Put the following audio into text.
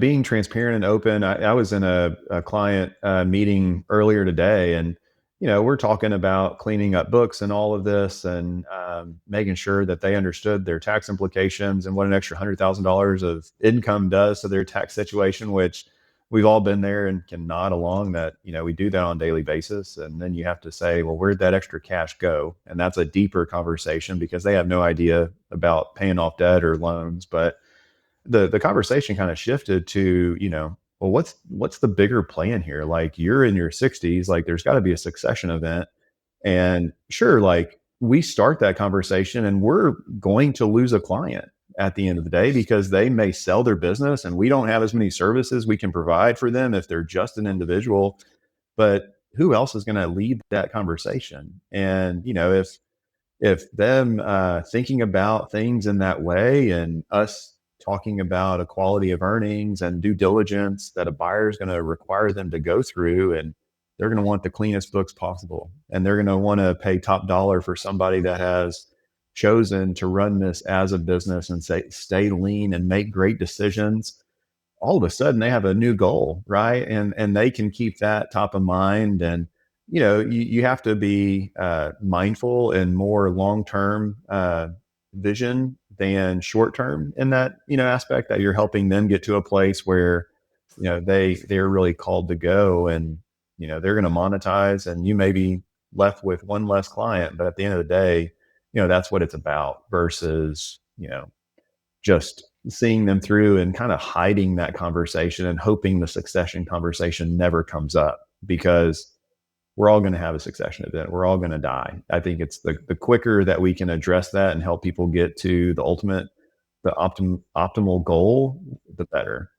being transparent and open, I was in a client meeting earlier today, and we're talking about cleaning up books and all of this, and making sure that they understood their tax implications and what an extra $100,000 of income does to their tax situation. Which we've all been there and can nod along that we do that on a daily basis, and then you have to say, well, where'd that extra cash go? And that's a deeper conversation because they have no idea about paying off debt or loans, but the conversation kind of shifted to, well, what's the bigger plan here? Like, you're in your 60s, like there's got to be a succession event. And sure, like, we start that conversation and we're going to lose a client at the end of the day because they may sell their business and we don't have as many services we can provide for them if they're just an individual. But who else is going to lead that conversation? And if them thinking about things in that way, and us talking about a quality of earnings and due diligence that a buyer is going to require them to go through, and they're going to want the cleanest books possible, and they're going to want to pay top dollar for somebody that has chosen to run this as a business and stay lean and make great decisions. All of a sudden they have a new goal, right? And they can keep that top of mind. And you have to be mindful and more long term vision than short term in that aspect, that you're helping them get to a place where they're really called to go, and they're going to monetize, and you may be left with one less client. But at the end of the day, that's what it's about, versus just seeing them through and kind of hiding that conversation and hoping the succession conversation never comes up, because we're all going to have a succession event. We're all going to die. I think it's the quicker that we can address that and help people get to the ultimate, the optimal goal, the better.